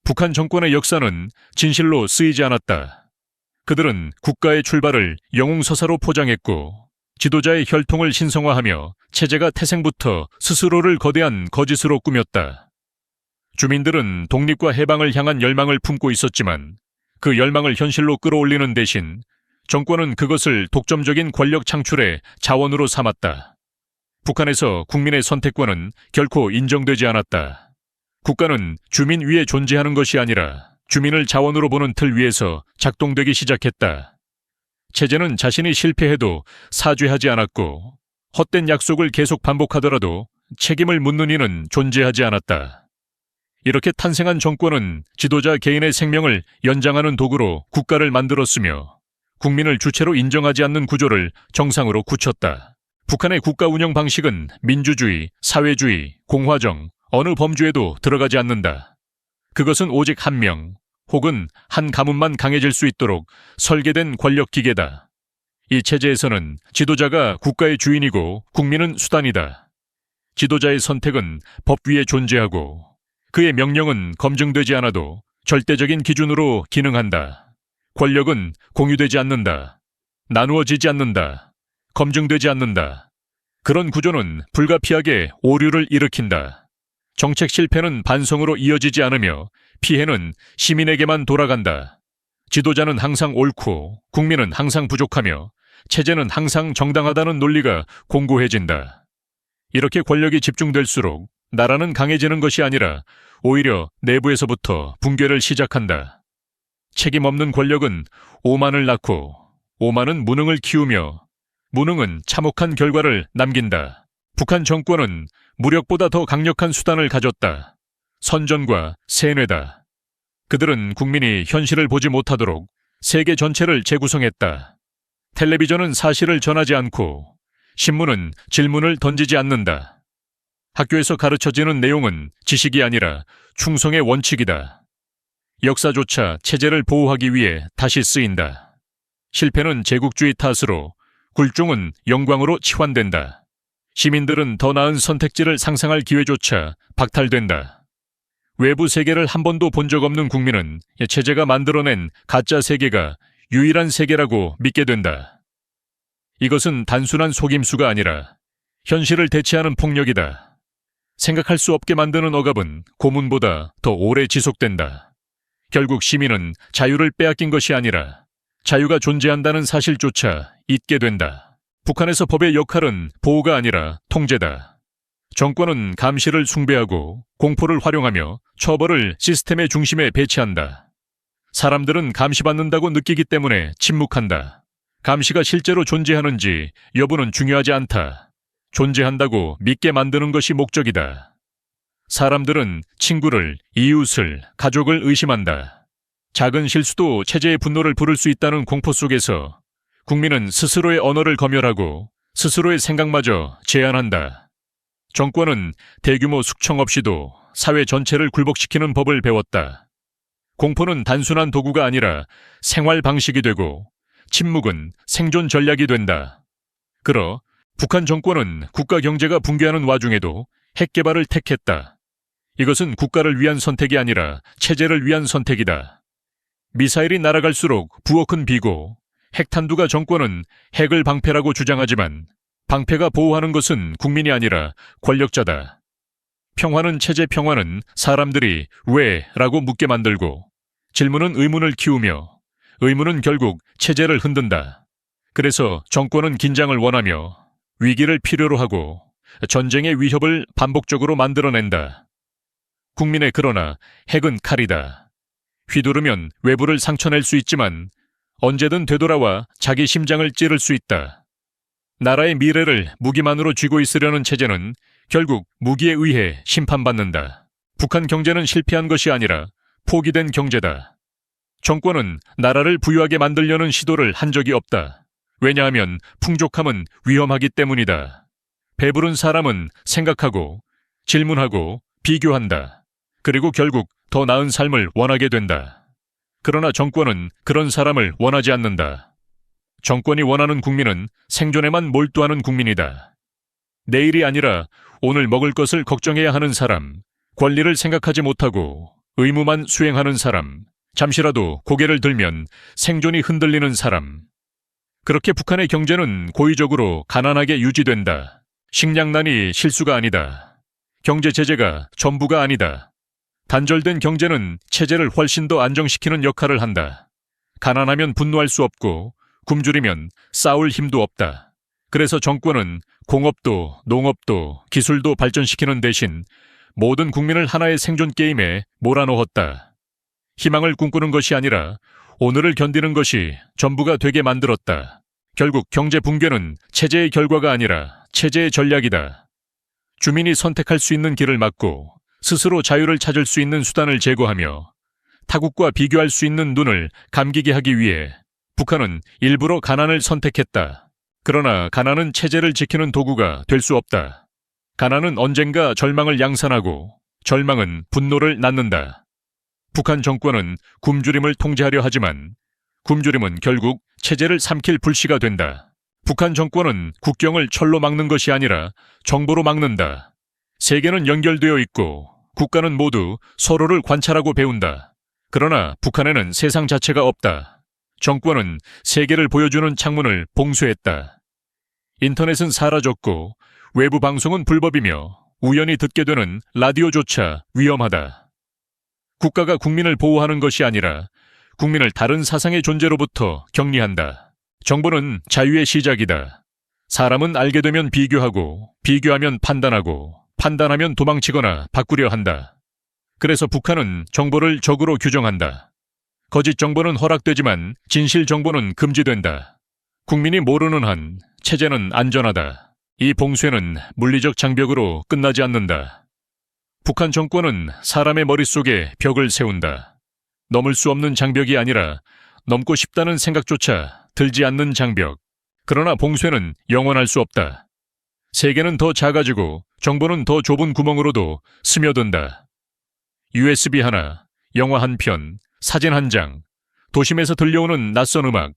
북한 정권의 역사는 진실로 쓰이지 않았다. 그들은 국가의 출발을 영웅서사로 포장했고 지도자의 혈통을 신성화하며 체제가 태생부터 스스로를 거대한 거짓으로 꾸몄다. 주민들은 독립과 해방을 향한 열망을 품고 있었지만 그 열망을 현실로 끌어올리는 대신 정권은 그것을 독점적인 권력 창출의 자원으로 삼았다. 북한에서 국민의 선택권은 결코 인정되지 않았다. 국가는 주민 위에 존재하는 것이 아니라 주민을 자원으로 보는 틀 위에서 작동되기 시작했다. 체제는 자신이 실패해도 사죄하지 않았고 헛된 약속을 계속 반복하더라도 책임을 묻는 이는 존재하지 않았다. 이렇게 탄생한 정권은 지도자 개인의 생명을 연장하는 도구로 국가를 만들었으며 국민을 주체로 인정하지 않는 구조를 정상으로 굳혔다. 북한의 국가 운영 방식은 민주주의, 사회주의, 공화정, 어느 범주에도 들어가지 않는다. 그것은 오직 한 명, 혹은 한 가문만 강해질 수 있도록 설계된 권력 기계다. 이 체제에서는 지도자가 국가의 주인이고 국민은 수단이다. 지도자의 선택은 법 위에 존재하고 그의 명령은 검증되지 않아도 절대적인 기준으로 기능한다. 권력은 공유되지 않는다. 나누어지지 않는다. 검증되지 않는다. 그런 구조는 불가피하게 오류를 일으킨다. 정책 실패는 반성으로 이어지지 않으며 피해는 시민에게만 돌아간다. 지도자는 항상 옳고 국민은 항상 부족하며 체제는 항상 정당하다는 논리가 공고해진다. 이렇게 권력이 집중될수록 나라는 강해지는 것이 아니라 오히려 내부에서부터 붕괴를 시작한다. 책임 없는 권력은 오만을 낳고 오만은 무능을 키우며 무능은 참혹한 결과를 남긴다. 북한 정권은 무력보다 더 강력한 수단을 가졌다. 선전과 세뇌다. 그들은 국민이 현실을 보지 못하도록 세계 전체를 재구성했다. 텔레비전은 사실을 전하지 않고 신문은 질문을 던지지 않는다. 학교에서 가르쳐지는 내용은 지식이 아니라 충성의 원칙이다. 역사조차 체제를 보호하기 위해 다시 쓰인다. 실패는 제국주의 탓으로, 굴종은 영광으로 치환된다. 시민들은 더 나은 선택지를 상상할 기회조차 박탈된다. 외부 세계를 한 번도 본 적 없는 국민은 체제가 만들어낸 가짜 세계가 유일한 세계라고 믿게 된다. 이것은 단순한 속임수가 아니라 현실을 대체하는 폭력이다. 생각할 수 없게 만드는 억압은 고문보다 더 오래 지속된다. 결국 시민은 자유를 빼앗긴 것이 아니라 자유가 존재한다는 사실조차 잊게 된다. 북한에서 법의 역할은 보호가 아니라 통제다. 정권은 감시를 숭배하고 공포를 활용하며 처벌을 시스템의 중심에 배치한다. 사람들은 감시받는다고 느끼기 때문에 침묵한다. 감시가 실제로 존재하는지 여부는 중요하지 않다. 존재한다고 믿게 만드는 것이 목적이다. 사람들은 친구를, 이웃을, 가족을 의심한다. 작은 실수도 체제의 분노를 부를 수 있다는 공포 속에서 국민은 스스로의 언어를 검열하고 스스로의 생각마저 제한한다. 정권은 대규모 숙청 없이도 사회 전체를 굴복시키는 법을 배웠다. 공포는 단순한 도구가 아니라 생활 방식이 되고 침묵은 생존 전략이 된다. 그러 북한 정권은 국가 경제가 붕괴하는 와중에도 핵 개발을 택했다. 이것은 국가를 위한 선택이 아니라 체제를 위한 선택이다. 미사일이 날아갈수록 부엌은 비고 핵탄두가 정권은 핵을 방패라고 주장하지만 방패가 보호하는 것은 국민이 아니라 권력자다. 평화는 체제 평화는 사람들이 왜? 라고 묻게 만들고 질문은 의문을 키우며 의문은 결국 체제를 흔든다. 그래서 정권은 긴장을 원하며 위기를 필요로 하고 전쟁의 위협을 반복적으로 만들어낸다. 국민의 그러나 핵은 칼이다. 휘두르면 외부를 상처낼 수 있지만 언제든 되돌아와 자기 심장을 찌를 수 있다. 나라의 미래를 무기만으로 쥐고 있으려는 체제는 결국 무기에 의해 심판받는다. 북한 경제는 실패한 것이 아니라 포기된 경제다. 정권은 나라를 부유하게 만들려는 시도를 한 적이 없다. 왜냐하면 풍족함은 위험하기 때문이다. 배부른 사람은 생각하고 질문하고 비교한다. 그리고 결국 더 나은 삶을 원하게 된다. 그러나 정권은 그런 사람을 원하지 않는다. 정권이 원하는 국민은 생존에만 몰두하는 국민이다. 내일이 아니라 오늘 먹을 것을 걱정해야 하는 사람, 권리를 생각하지 못하고 의무만 수행하는 사람, 잠시라도 고개를 들면 생존이 흔들리는 사람. 그렇게 북한의 경제는 고의적으로 가난하게 유지된다. 식량난이 실수가 아니다. 경제 제재가 전부가 아니다. 단절된 경제는 체제를 훨씬 더 안정시키는 역할을 한다. 가난하면 분노할 수 없고 굶주리면 싸울 힘도 없다. 그래서 정권은 공업도, 농업도, 기술도 발전시키는 대신 모든 국민을 하나의 생존 게임에 몰아넣었다. 희망을 꿈꾸는 것이 아니라 오늘을 견디는 것이 전부가 되게 만들었다. 결국 경제 붕괴는 체제의 결과가 아니라 체제의 전략이다. 주민이 선택할 수 있는 길을 막고 스스로 자유를 찾을 수 있는 수단을 제거하며 타국과 비교할 수 있는 눈을 감기게 하기 위해 북한은 일부러 가난을 선택했다. 그러나 가난은 체제를 지키는 도구가 될 수 없다. 가난은 언젠가 절망을 양산하고 절망은 분노를 낳는다. 북한 정권은 굶주림을 통제하려 하지만 굶주림은 결국 체제를 삼킬 불씨가 된다. 북한 정권은 국경을 철로 막는 것이 아니라 정보로 막는다. 세계는 연결되어 있고 국가는 모두 서로를 관찰하고 배운다. 그러나 북한에는 세상 자체가 없다. 정권은 세계를 보여주는 창문을 봉쇄했다. 인터넷은 사라졌고 외부 방송은 불법이며 우연히 듣게 되는 라디오조차 위험하다. 국가가 국민을 보호하는 것이 아니라 국민을 다른 사상의 존재로부터 격리한다. 정보는 자유의 시작이다. 사람은 알게 되면 비교하고, 비교하면 판단하고, 판단하면 도망치거나 바꾸려 한다. 그래서 북한은 정보를 적으로 규정한다. 거짓 정보는 허락되지만 진실 정보는 금지된다. 국민이 모르는 한 체제는 안전하다. 이 봉쇄는 물리적 장벽으로 끝나지 않는다. 북한 정권은 사람의 머릿속에 벽을 세운다. 넘을 수 없는 장벽이 아니라 넘고 싶다는 생각조차 들지 않는 장벽. 그러나 봉쇄는 영원할 수 없다. 세계는 더 작아지고 정보는 더 좁은 구멍으로도 스며든다. USB 하나, 영화 한 편, 사진 한 장, 도심에서 들려오는 낯선 음악,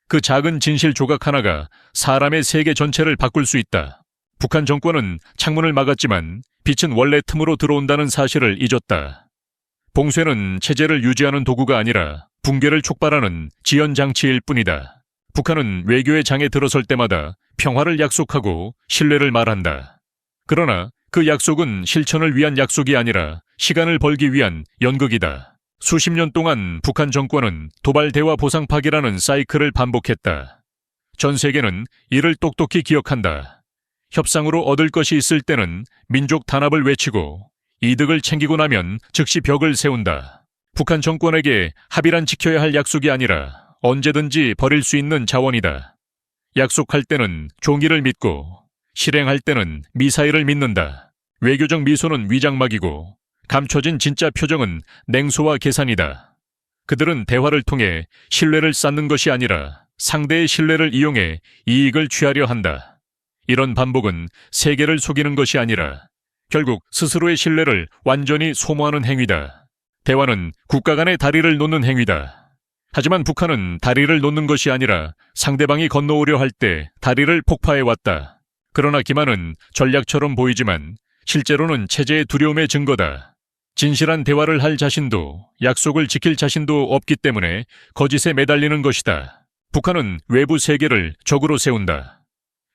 그 작은 진실 조각 하나가 사람의 세계 전체를 바꿀 수 있다. 북한 정권은 창문을 막았지만 빛은 원래 틈으로 들어온다는 사실을 잊었다. 봉쇄는 체제를 유지하는 도구가 아니라 붕괴를 촉발하는 지연장치일 뿐이다. 북한은 외교의 장에 들어설 때마다 평화를 약속하고 신뢰를 말한다. 그러나 그 약속은 실천을 위한 약속이 아니라 시간을 벌기 위한 연극이다. 수십 년 동안 북한 정권은 도발 대화 보상 파기라는 사이클을 반복했다. 전 세계는 이를 똑똑히 기억한다. 협상으로 얻을 것이 있을 때는 민족 단합을 외치고 이득을 챙기고 나면 즉시 벽을 세운다. 북한 정권에게 합의란 지켜야 할 약속이 아니라 언제든지 버릴 수 있는 자원이다. 약속할 때는 종이를 믿고 실행할 때는 미사일을 믿는다. 외교적 미소는 위장막이고 감춰진 진짜 표정은 냉소와 계산이다. 그들은 대화를 통해 신뢰를 쌓는 것이 아니라 상대의 신뢰를 이용해 이익을 취하려 한다. 이런 반복은 세계를 속이는 것이 아니라 결국 스스로의 신뢰를 완전히 소모하는 행위다. 대화는 국가 간의 다리를 놓는 행위다. 하지만 북한은 다리를 놓는 것이 아니라 상대방이 건너오려 할 때 다리를 폭파해왔다. 그러나 기만은 전략처럼 보이지만 실제로는 체제의 두려움의 증거다. 진실한 대화를 할 자신도 약속을 지킬 자신도 없기 때문에 거짓에 매달리는 것이다. 북한은 외부 세계를 적으로 세운다.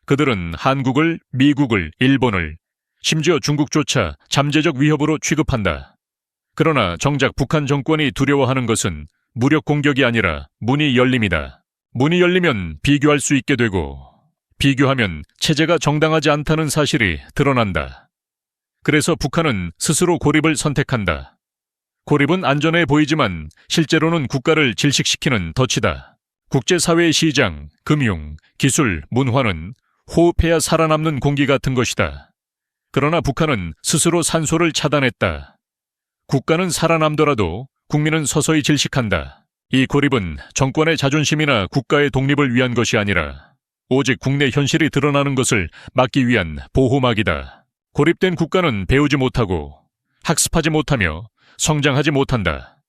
그들은 한국을, 미국을, 일본을, 심지어 중국조차 잠재적 위협으로 취급한다. 그러나 정작 북한 정권이 두려워하는 것은 무력 공격이 아니라 문이 열림이다. 문이 열리면 비교할 수 있게 되고 비교하면 체제가 정당하지 않다는 사실이 드러난다. 그래서 북한은 스스로 고립을 선택한다. 고립은 안전해 보이지만 실제로는 국가를 질식시키는 덫이다. 국제사회의 시장, 금융, 기술, 문화는 호흡해야 살아남는 공기 같은 것이다. 그러나 북한은 스스로 산소를 차단했다. 국가는 살아남더라도 국민은 서서히 질식한다. 이 고립은 정권의 자존심이나 국가의 독립을 위한 것이 아니라 오직 국내 현실이 드러나는 것을 막기 위한 보호막이다. 고립된 국가는 배우지 못하고 학습하지 못하며 성장하지 못한다.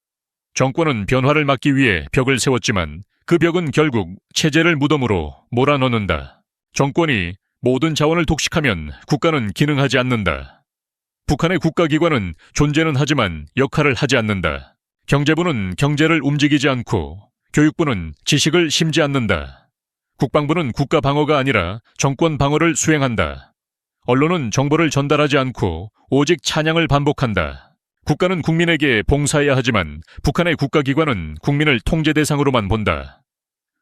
정권은 변화를 막기 위해 벽을 세웠지만 그 벽은 결국 체제를 무덤으로 몰아넣는다. 정권이 모든 자원을 독식하면 국가는 기능하지 않는다. 북한의 국가기관은 존재는 하지만 역할을 하지 않는다. 경제부는 경제를 움직이지 않고 교육부는 지식을 심지 않는다. 국방부는 국가 방어가 아니라 정권 방어를 수행한다. 언론은 정보를 전달하지 않고 오직 찬양을 반복한다. 국가는 국민에게 봉사해야 하지만 북한의 국가기관은 국민을 통제 대상으로만 본다.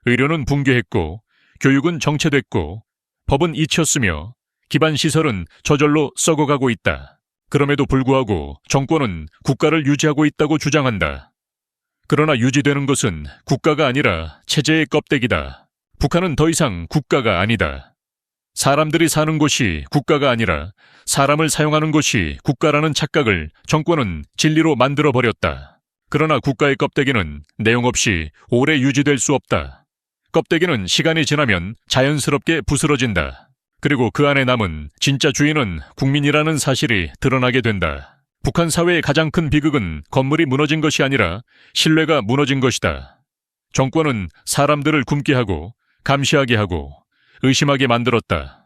의료는 붕괴했고 교육은 정체됐고 법은 잊혔으며 기반시설은 저절로 썩어가고 있다. 그럼에도 불구하고 정권은 국가를 유지하고 있다고 주장한다. 그러나 유지되는 것은 국가가 아니라 체제의 껍데기다. 북한은 더 이상 국가가 아니다. 사람들이 사는 곳이 국가가 아니라 사람을 사용하는 곳이 국가라는 착각을 정권은 진리로 만들어버렸다. 그러나 국가의 껍데기는 내용 없이 오래 유지될 수 없다. 껍데기는 시간이 지나면 자연스럽게 부스러진다. 그리고 그 안에 남은 진짜 주인은 국민이라는 사실이 드러나게 된다. 북한 사회의 가장 큰 비극은 건물이 무너진 것이 아니라 신뢰가 무너진 것이다. 정권은 사람들을 굶게 하고 감시하게 하고 의심하게 만들었다.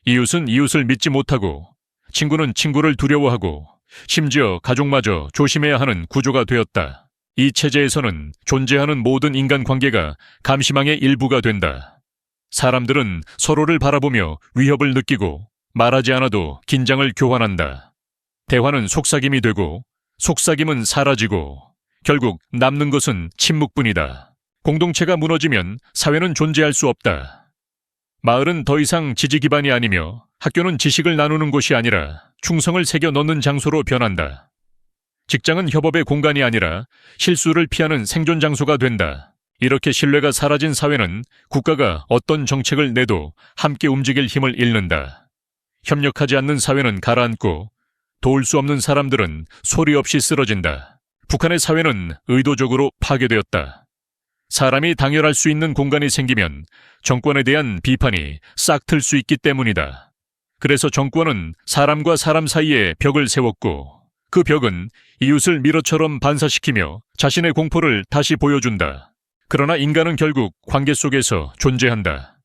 이웃은 이웃을 믿지 못하고 친구는 친구를 두려워하고 심지어 가족마저 조심해야 하는 구조가 되었다. 이 체제에서는 존재하는 모든 인간관계가 감시망의 일부가 된다. 사람들은 서로를 바라보며 위협을 느끼고 말하지 않아도 긴장을 교환한다. 대화는 속삭임이 되고 속삭임은 사라지고 결국 남는 것은 침묵뿐이다. 공동체가 무너지면 사회는 존재할 수 없다. 마을은 더 이상 지지 기반이 아니며 학교는 지식을 나누는 곳이 아니라 충성을 새겨 넣는 장소로 변한다. 직장은 협업의 공간이 아니라 실수를 피하는 생존 장소가 된다. 이렇게 신뢰가 사라진 사회는 국가가 어떤 정책을 내도 함께 움직일 힘을 잃는다. 협력하지 않는 사회는 가라앉고 도울 수 없는 사람들은 소리 없이 쓰러진다. 북한의 사회는 의도적으로 파괴되었다. 사람이 당열할 수 있는 공간이 생기면 정권에 대한 비판이 싹 틀 수 있기 때문이다. 그래서 정권은 사람과 사람 사이에 벽을 세웠고 그 벽은 이웃을 미러처럼 반사시키며 자신의 공포를 다시 보여준다. 그러나 인간은 결국 관계 속에서 존재한다.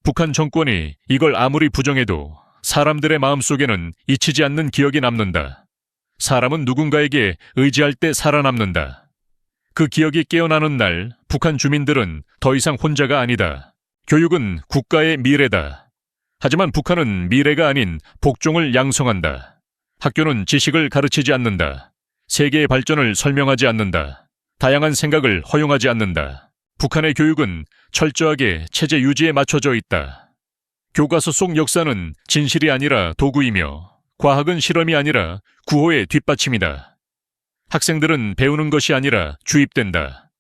북한 정권이 이걸 아무리 부정해도 사람들의 마음속에는 잊히지 않는 기억이 남는다. 사람은 누군가에게 의지할 때 살아남는다. 그 기억이 깨어나는 날 북한 주민들은 더 이상 혼자가 아니다. 교육은 국가의 미래다. 하지만 북한은 미래가 아닌 복종을 양성한다. 학교는 지식을 가르치지 않는다. 세계의 발전을 설명하지 않는다. 다양한 생각을 허용하지 않는다. 북한의 교육은 철저하게 체제 유지에 맞춰져 있다. 교과서 속 역사는 진실이 아니라 도구이며 과학은 실험이 아니라 구호의 뒷받침이다. 학생들은 배우는 것이 아니라 주입된다.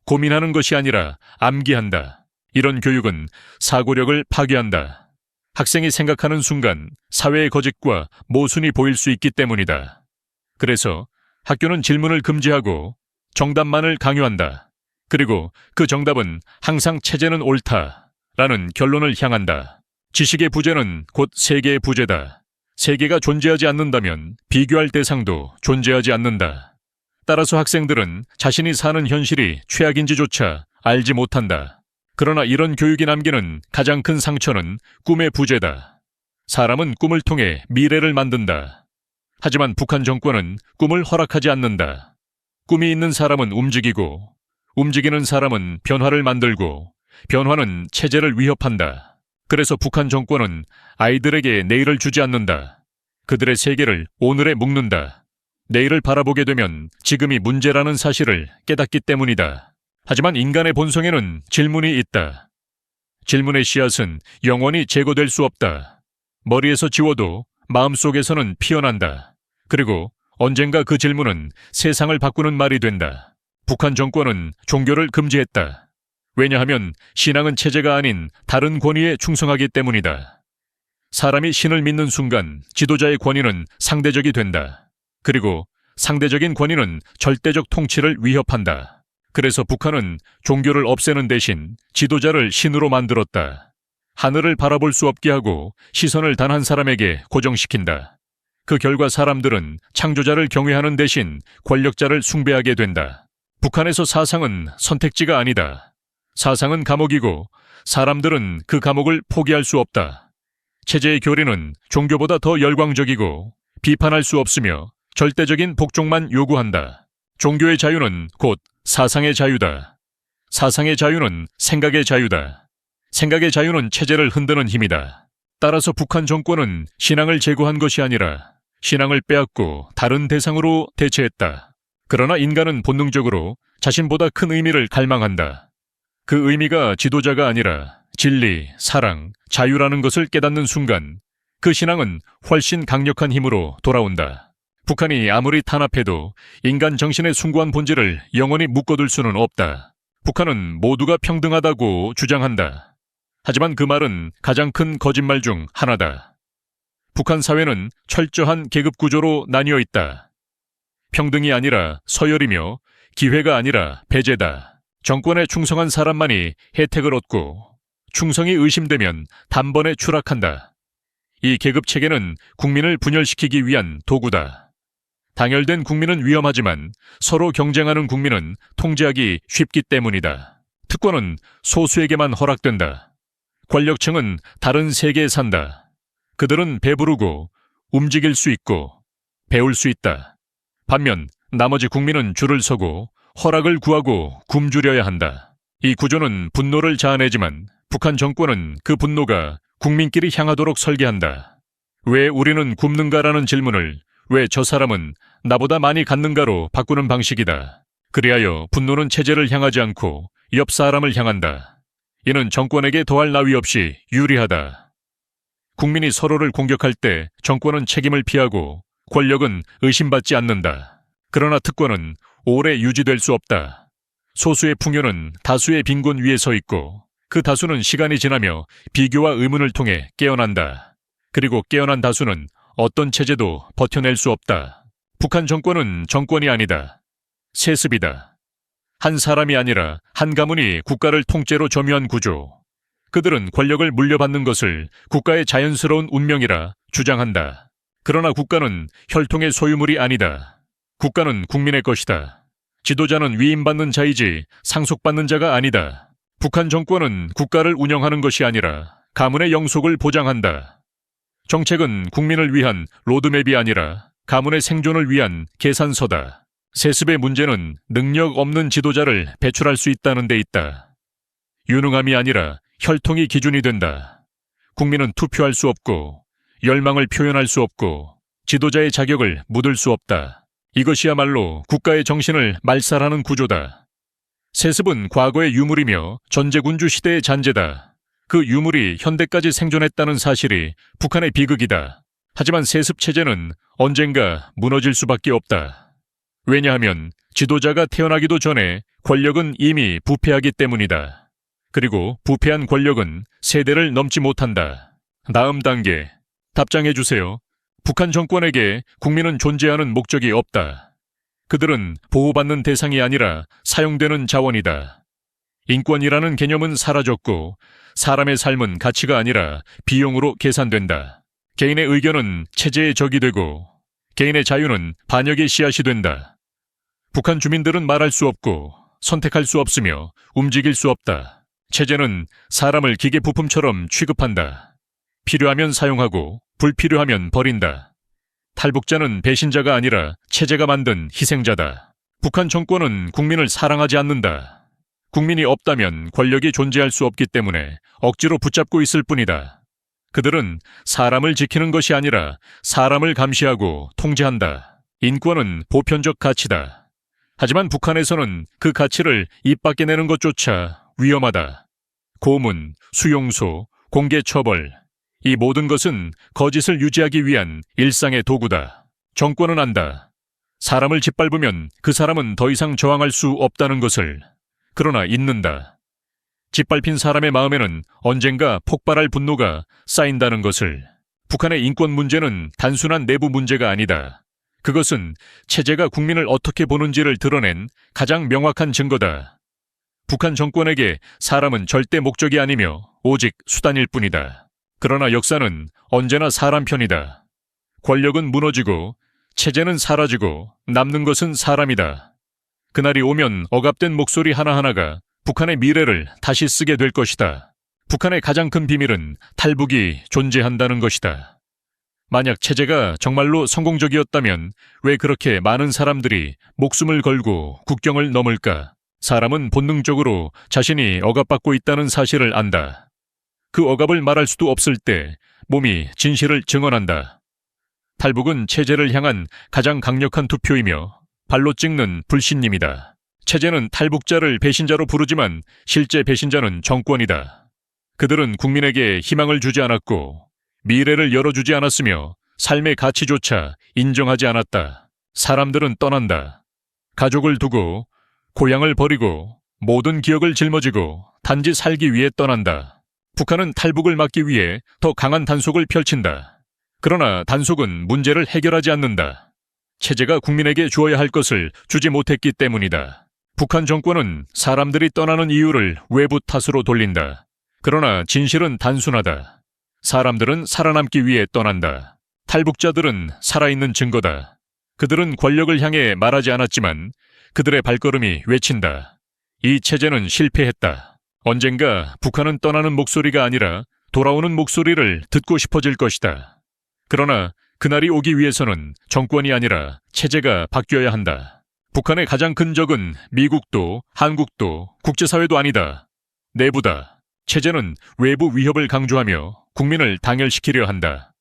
고민하는 것이 아니라 암기한다. 이런 교육은 사고력을 파괴한다. 학생이 생각하는 순간 사회의 거짓과 모순이 보일 수 있기 때문이다. 그래서 학교는 질문을 금지하고 정답만을 강요한다. 그리고 그 정답은 항상 체제는 옳다라는 결론을 향한다. 지식의 부재는 곧 세계의 부재다. 세계가 존재하지 않는다면 비교할 대상도 존재하지 않는다. 따라서 학생들은 자신이 사는 현실이 최악인지조차 알지 못한다. 그러나 이런 교육이 남기는 가장 큰 상처는 꿈의 부재다. 사람은 꿈을 통해 미래를 만든다. 하지만 북한 정권은 꿈을 허락하지 않는다. 꿈이 있는 사람은 움직이고, 움직이는 사람은 변화를 만들고, 변화는 체제를 위협한다. 그래서 북한 정권은 아이들에게 내일을 주지 않는다. 그들의 세계를 오늘에 묶는다. 내일을 바라보게 되면 지금이 문제라는 사실을 깨닫기 때문이다. 하지만 인간의 본성에는 질문이 있다. 질문의 씨앗은 영원히 제거될 수 없다. 머리에서 지워도 마음속에서는 피어난다. 그리고 언젠가 그 질문은 세상을 바꾸는 말이 된다. 북한 정권은 종교를 금지했다. 왜냐하면 신앙은 체제가 아닌 다른 권위에 충성하기 때문이다. 사람이 신을 믿는 순간 지도자의 권위는 상대적이 된다. 그리고 상대적인 권위는 절대적 통치를 위협한다. 그래서 북한은 종교를 없애는 대신 지도자를 신으로 만들었다. 하늘을 바라볼 수 없게 하고 시선을 단 한 사람에게 고정시킨다. 그 결과 사람들은 창조자를 경외하는 대신 권력자를 숭배하게 된다. 북한에서 사상은 선택지가 아니다. 사상은 감옥이고 사람들은 그 감옥을 포기할 수 없다. 체제의 교리는 종교보다 더 열광적이고 비판할 수 없으며 절대적인 복종만 요구한다. 종교의 자유는 곧 사상의 자유다. 사상의 자유는 생각의 자유다. 생각의 자유는 체제를 흔드는 힘이다. 따라서 북한 정권은 신앙을 제거한 것이 아니라 신앙을 빼앗고 다른 대상으로 대체했다. 그러나 인간은 본능적으로 자신보다 큰 의미를 갈망한다. 그 의미가 지도자가 아니라 진리, 사랑, 자유라는 것을 깨닫는 순간 그 신앙은 훨씬 강력한 힘으로 돌아온다. 북한이 아무리 탄압해도 인간 정신의 숭고한 본질을 영원히 묶어둘 수는 없다. 북한은 모두가 평등하다고 주장한다. 하지만 그 말은 가장 큰 거짓말 중 하나다. 북한 사회는 철저한 계급 구조로 나뉘어 있다. 평등이 아니라 서열이며 기회가 아니라 배제다. 정권에 충성한 사람만이 혜택을 얻고 충성이 의심되면 단번에 추락한다. 이 계급 체계는 국민을 분열시키기 위한 도구다. 당열된 국민은 위험하지만 서로 경쟁하는 국민은 통제하기 쉽기 때문이다. 특권은 소수에게만 허락된다. 권력층은 다른 세계에 산다. 그들은 배부르고 움직일 수 있고 배울 수 있다. 반면 나머지 국민은 줄을 서고 허락을 구하고 굶주려야 한다. 이 구조는 분노를 자아내지만 북한 정권은 그 분노가 국민끼리 향하도록 설계한다. 왜 우리는 굶는가라는 질문을 왜 저 사람은 나보다 많이 갖는가로 바꾸는 방식이다. 그리하여 분노는 체제를 향하지 않고 옆 사람을 향한다. 이는 정권에게 더할 나위 없이 유리하다. 국민이 서로를 공격할 때 정권은 책임을 피하고 권력은 의심받지 않는다. 그러나 특권은 오래 유지될 수 없다. 소수의 풍요는 다수의 빈곤 위에 서 있고 그 다수는 시간이 지나며 비교와 의문을 통해 깨어난다. 그리고 깨어난 다수는 어떤 체제도 버텨낼 수 없다. 북한 정권은 정권이 아니다. 세습이다. 한 사람이 아니라 한 가문이 국가를 통째로 점유한 구조. 그들은 권력을 물려받는 것을 국가의 자연스러운 운명이라 주장한다. 그러나 국가는 혈통의 소유물이 아니다. 국가는 국민의 것이다. 지도자는 위임받는 자이지 상속받는 자가 아니다. 북한 정권은 국가를 운영하는 것이 아니라 가문의 영속을 보장한다. 정책은 국민을 위한 로드맵이 아니라 가문의 생존을 위한 계산서다. 세습의 문제는 능력 없는 지도자를 배출할 수 있다는 데 있다. 유능함이 아니라 혈통이 기준이 된다. 국민은 투표할 수 없고 열망을 표현할 수 없고 지도자의 자격을 묻을 수 없다. 이것이야말로 국가의 정신을 말살하는 구조다. 세습은 과거의 유물이며 전제군주 시대의 잔재다. 그 유물이 현대까지 생존했다는 사실이 북한의 비극이다. 하지만 세습 체제는 언젠가 무너질 수밖에 없다. 왜냐하면 지도자가 태어나기도 전에 권력은 이미 부패하기 때문이다. 그리고 부패한 권력은 세대를 넘지 못한다. 다음 단계, 답장해 주세요. 북한 정권에게 국민은 존재하는 목적이 없다. 그들은 보호받는 대상이 아니라 사용되는 자원이다. 인권이라는 개념은 사라졌고 사람의 삶은 가치가 아니라 비용으로 계산된다. 개인의 의견은 체제의 적이 되고 개인의 자유는 반역의 씨앗이 된다. 북한 주민들은 말할 수 없고 선택할 수 없으며 움직일 수 없다. 체제는 사람을 기계 부품처럼 취급한다. 필요하면 사용하고 불필요하면 버린다. 탈북자는 배신자가 아니라 체제가 만든 희생자다. 북한 정권은 국민을 사랑하지 않는다. 국민이 없다면 권력이 존재할 수 없기 때문에 억지로 붙잡고 있을 뿐이다. 그들은 사람을 지키는 것이 아니라 사람을 감시하고 통제한다. 인권은 보편적 가치다. 하지만 북한에서는 그 가치를 입 밖에 내는 것조차 위험하다. 고문, 수용소, 공개 처벌, 이 모든 것은 거짓을 유지하기 위한 일상의 도구다. 정권은 안다. 사람을 짓밟으면 그 사람은 더 이상 저항할 수 없다는 것을. 그러나 잊는다. 짓밟힌 사람의 마음에는 언젠가 폭발할 분노가 쌓인다는 것을. 북한의 인권 문제는 단순한 내부 문제가 아니다. 그것은 체제가 국민을 어떻게 보는지를 드러낸 가장 명확한 증거다. 북한 정권에게 사람은 절대 목적이 아니며 오직 수단일 뿐이다. 그러나 역사는 언제나 사람 편이다. 권력은 무너지고 체제는 사라지고 남는 것은 사람이다. 그날이 오면 억압된 목소리 하나하나가 북한의 미래를 다시 쓰게 될 것이다. 북한의 가장 큰 비밀은 탈북이 존재한다는 것이다. 만약 체제가 정말로 성공적이었다면 왜 그렇게 많은 사람들이 목숨을 걸고 국경을 넘을까? 사람은 본능적으로 자신이 억압받고 있다는 사실을 안다. 그 억압을 말할 수도 없을 때 몸이 진실을 증언한다. 탈북은 체제를 향한 가장 강력한 투표이며 발로 찍는 불신님이다. 체제는 탈북자를 배신자로 부르지만 실제 배신자는 정권이다. 그들은 국민에게 희망을 주지 않았고 미래를 열어주지 않았으며 삶의 가치조차 인정하지 않았다. 사람들은 떠난다. 가족을 두고 고향을 버리고 모든 기억을 짊어지고 단지 살기 위해 떠난다. 북한은 탈북을 막기 위해 더 강한 단속을 펼친다. 그러나 단속은 문제를 해결하지 않는다. 체제가 국민에게 주어야 할 것을 주지 못했기 때문이다. 북한 정권은 사람들이 떠나는 이유를 외부 탓으로 돌린다. 그러나 진실은 단순하다. 사람들은 살아남기 위해 떠난다. 탈북자들은 살아있는 증거다. 그들은 권력을 향해 말하지 않았지만 그들의 발걸음이 외친다. 이 체제는 실패했다. 언젠가 북한은 떠나는 목소리가 아니라 돌아오는 목소리를 듣고 싶어질 것이다. 그러나 그날이 오기 위해서는 정권이 아니라 체제가 바뀌어야 한다. 북한의 가장 큰 적은 미국도 한국도 국제사회도 아니다. 내부다. 체제는 외부 위협을 강조하며 국민을 당열시키려 한다.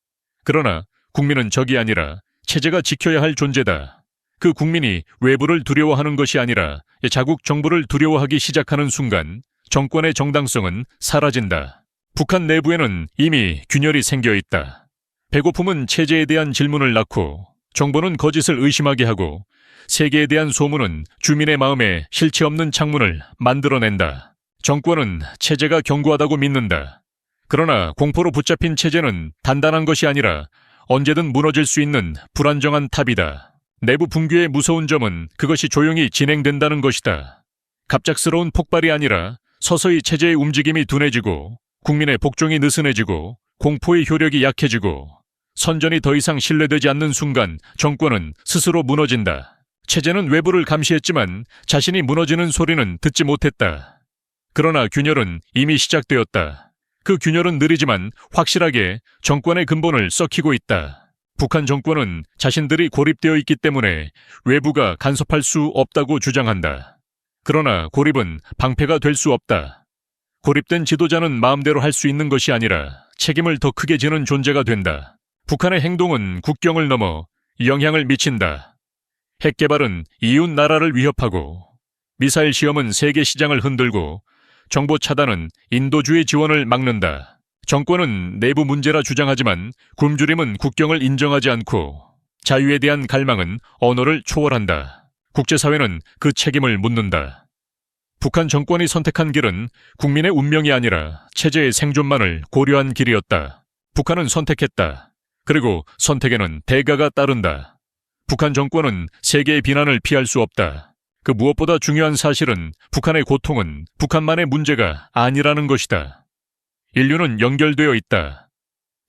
그러나 국민은 적이 아니라 체제가 지켜야 할 존재다. 그 국민이 외부를 두려워하는 것이 아니라 자국 정부를 두려워하기 시작하는 순간 정권의 정당성은 사라진다. 북한 내부에는 이미 균열이 생겨 있다. 배고픔은 체제에 대한 질문을 낳고 정보는 거짓을 의심하게 하고 세계에 대한 소문은 주민의 마음에 실체 없는 창문을 만들어낸다. 정권은 체제가 견고하다고 믿는다. 그러나 공포로 붙잡힌 체제는 단단한 것이 아니라 언제든 무너질 수 있는 불안정한 탑이다. 내부 붕괴의 무서운 점은 그것이 조용히 진행된다는 것이다. 갑작스러운 폭발이 아니라 서서히 체제의 움직임이 둔해지고 국민의 복종이 느슨해지고 공포의 효력이 약해지고 선전이 더 이상 신뢰되지 않는 순간 정권은 스스로 무너진다. 체제는 외부를 감시했지만 자신이 무너지는 소리는 듣지 못했다. 그러나 균열은 이미 시작되었다. 그 균열은 느리지만 확실하게 정권의 근본을 썩히고 있다. 북한 정권은 자신들이 고립되어 있기 때문에 외부가 간섭할 수 없다고 주장한다. 그러나 고립은 방패가 될 수 없다. 고립된 지도자는 마음대로 할 수 있는 것이 아니라 책임을 더 크게 지는 존재가 된다. 북한의 행동은 국경을 넘어 영향을 미친다. 핵 개발은 이웃 나라를 위협하고 미사일 시험은 세계 시장을 흔들고 정보 차단은 인도주의 지원을 막는다. 정권은 내부 문제라 주장하지만 굶주림은 국경을 인정하지 않고 자유에 대한 갈망은 언어를 초월한다. 국제사회는 그 책임을 묻는다. 북한 정권이 선택한 길은 국민의 운명이 아니라 체제의 생존만을 고려한 길이었다. 북한은 선택했다. 그리고 선택에는 대가가 따른다. 북한 정권은 세계의 비난을 피할 수 없다. 그 무엇보다 중요한 사실은 북한의 고통은 북한만의 문제가 아니라는 것이다. 인류는 연결되어 있다.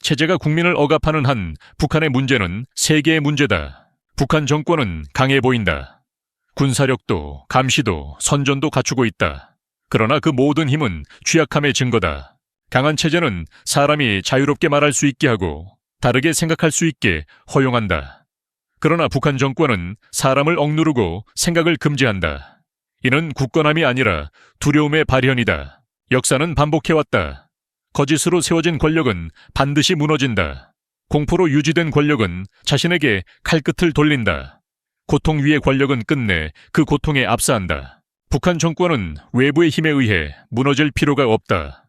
체제가 국민을 억압하는 한 북한의 문제는 세계의 문제다. 북한 정권은 강해 보인다. 군사력도 감시도 선전도 갖추고 있다. 그러나 그 모든 힘은 취약함의 증거다. 강한 체제는 사람이 자유롭게 말할 수 있게 하고 다르게 생각할 수 있게 허용한다. 그러나 북한 정권은 사람을 억누르고 생각을 금지한다. 이는 굳건함이 아니라 두려움의 발현이다. 역사는 반복해왔다. 거짓으로 세워진 권력은 반드시 무너진다. 공포로 유지된 권력은 자신에게 칼끝을 돌린다. 고통 위의 권력은 끝내 그 고통에 압사한다. 북한 정권은 외부의 힘에 의해 무너질 필요가 없다.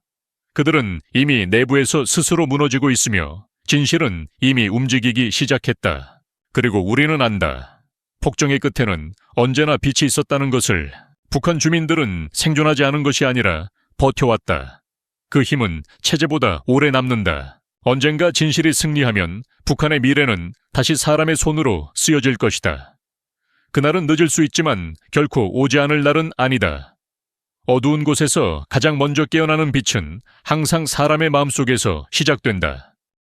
그들은 이미 내부에서 스스로 무너지고 있으며 진실은 이미 움직이기 시작했다. 그리고 우리는 안다. 폭정의 끝에는 언제나 빛이 있었다는 것을. 북한 주민들은 생존하지 않은 것이 아니라 버텨왔다. 그 힘은 체제보다 오래 남는다. 언젠가 진실이 승리하면 북한의 미래는 다시 사람의 손으로 쓰여질 것이다. 그날은 늦을 수 있지만 결코 오지 않을 날은 아니다. 어두운 곳에서 가장 먼저 깨어나는 빛은 항상 사람의 마음속에서 시작된다.